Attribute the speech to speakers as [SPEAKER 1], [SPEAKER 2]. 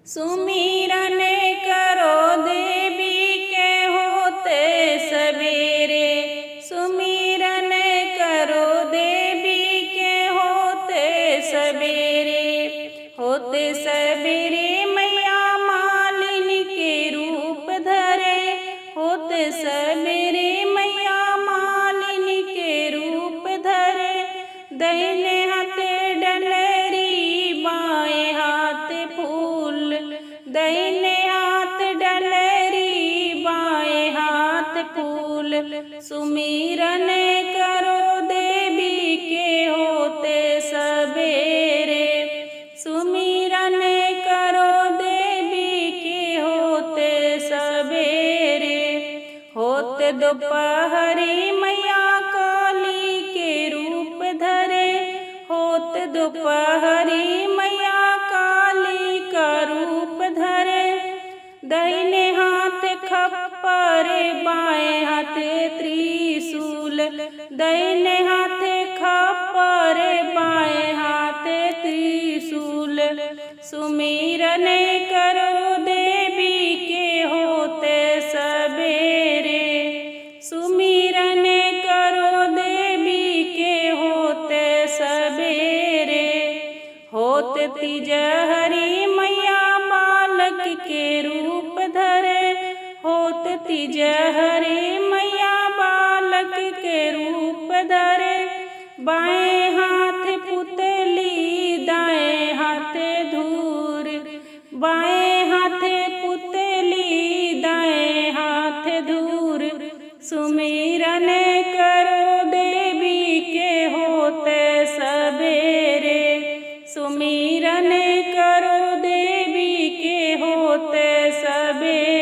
[SPEAKER 1] सुमिरन करो देवी के होते सवेरे। सुमिरन करो देवी के होते सवेरे। होते सवेरे मैया मालिनी के रूप धरे। होते सवेरे मैया मालिनी के रूप धरे। दाहिने हाथे डलरी बाएं हाथ फूल। दाहिने हाथ डलरी बाएं हाथ फूल। सुमिरन करो देवी के होते सवेरे। सुमिरन करो देवी के होते सवेरे। होते दोपहरी मैया काली के रूप धरे। होते दोपहरी मैया काली का रूप धरे। दाहिने हाथ खप्पर बाएं हाथ त्रिशूल। दाहिने हाथ खप्पर बाएं हाथ त्रिशूल। सुमिरन करो देवी के होते सवेरे। सुमिरन करो देवी के होते सवेरे। होते तिजहरी मैया बालक के रूप धरे। होते तिजहरी मैया बालक के रूप धरे। बाएं हाथ पुतली दाएं हाथ धूर। बाएं हाथ पुतली दाएं हाथ धूर। सुमिरन करो देवी के होते सवेरे। सुमिरन करो देवी के होते सवेरे।